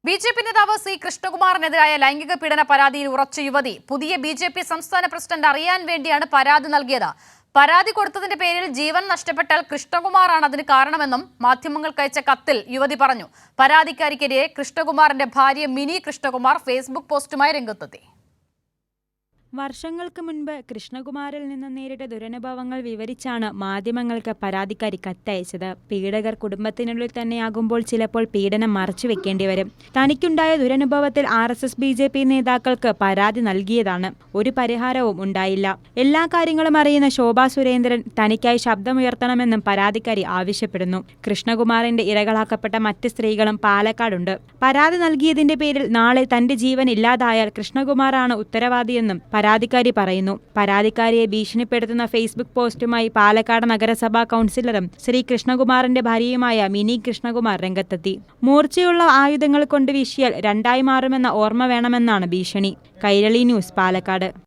BJP. നേതാവ് C കൃഷ്ണകുമാറിനെതിരായ ലൈംഗിക പീഡന പരാതിയിൽ ഉറച്ച യുവതി പുതിയ ബി.ജെ.പി. സംസ്ഥാന പ്രസിഡന്റ് അറിയാൻ വേണ്ടിയാണ് പരാതി നൽകിയത്. പരാതി കൊടുത്തതിന്റെ പേരിൽ ജീവൻ നഷ്ടപ്പെട്ടാൽ കൃഷ്ണകുമാറാണ് അതിന് കാരണമെന്നും മാധ്യമങ്ങൾക്കയച്ച കത്തിൽ യുവതി പറഞ്ഞു. പരാതിക്കാരിക്കെതിരെ കൃഷ്ണകുമാറിന്റെ ഭാര്യ മിനി കൃഷ്ണകുമാർ ഫേസ്ബുക്ക് പോസ്റ്റുമായി രംഗത്തെത്തി. വർഷങ്ങൾക്ക് മുൻപ് കൃഷ്ണകുമാറിൽ നിന്ന് നേരിട്ട ദുരനുഭവങ്ങൾ വിവരിച്ചാണ് മാധ്യമങ്ങൾക്ക് പരാതിക്കാരി കത്തയച്ചത്. പീഡകർ കുടുംബത്തിനുള്ളിൽ തന്നെയാകുമ്പോൾ ചിലപ്പോൾ പീഡനം മറച്ചുവെക്കേണ്ടി വരും. തനിക്കുണ്ടായ ദുരനുഭവത്തിൽ RSS BJP നേതാക്കൾക്ക് പരാതി നൽകിയതാണ്. ഒരു പരിഹാരവും ഉണ്ടായില്ല. എല്ലാ കാര്യങ്ങളും അറിയുന്ന ശോഭാ സുരേന്ദ്രൻ തനിക്കായി ശബ്ദമുയർത്തണമെന്നും പരാതിക്കാരി ആവശ്യപ്പെടുന്നു. കൃഷ്ണകുമാറിന്റെ ഇരകളാക്കപ്പെട്ട മറ്റ് സ്ത്രീകളും പാലക്കാടുണ്ട്. പരാതി നൽകിയതിന്റെ പേരിൽ നാളെ തന്റെ ജീവൻ ഇല്ലാതായാൽ കൃഷ്ണകുമാറാണ് ഉത്തരവാദിയെന്നും പരാതിക്കാരി പറയുന്നു. പരാതിക്കാരിയെ ഭീഷണിപ്പെടുത്തുന്ന ഫേസ്ബുക്ക് പോസ്റ്റുമായി പാലക്കാട് നഗരസഭാ കൗൺസിലറും ശ്രീ കൃഷ്ണകുമാറിന്റെ ഭാര്യയുമായ മിനി കൃഷ്ണകുമാർ രംഗത്തെത്തി. മൂർച്ചയുള്ള ആയുധങ്ങൾ കൊണ്ട് വീശിയാൽ രണ്ടായി മാറുമെന്ന ഓർമ്മ വേണമെന്നാണ് ഭീഷണി. കൈരളി ന്യൂസ്, പാലക്കാട്.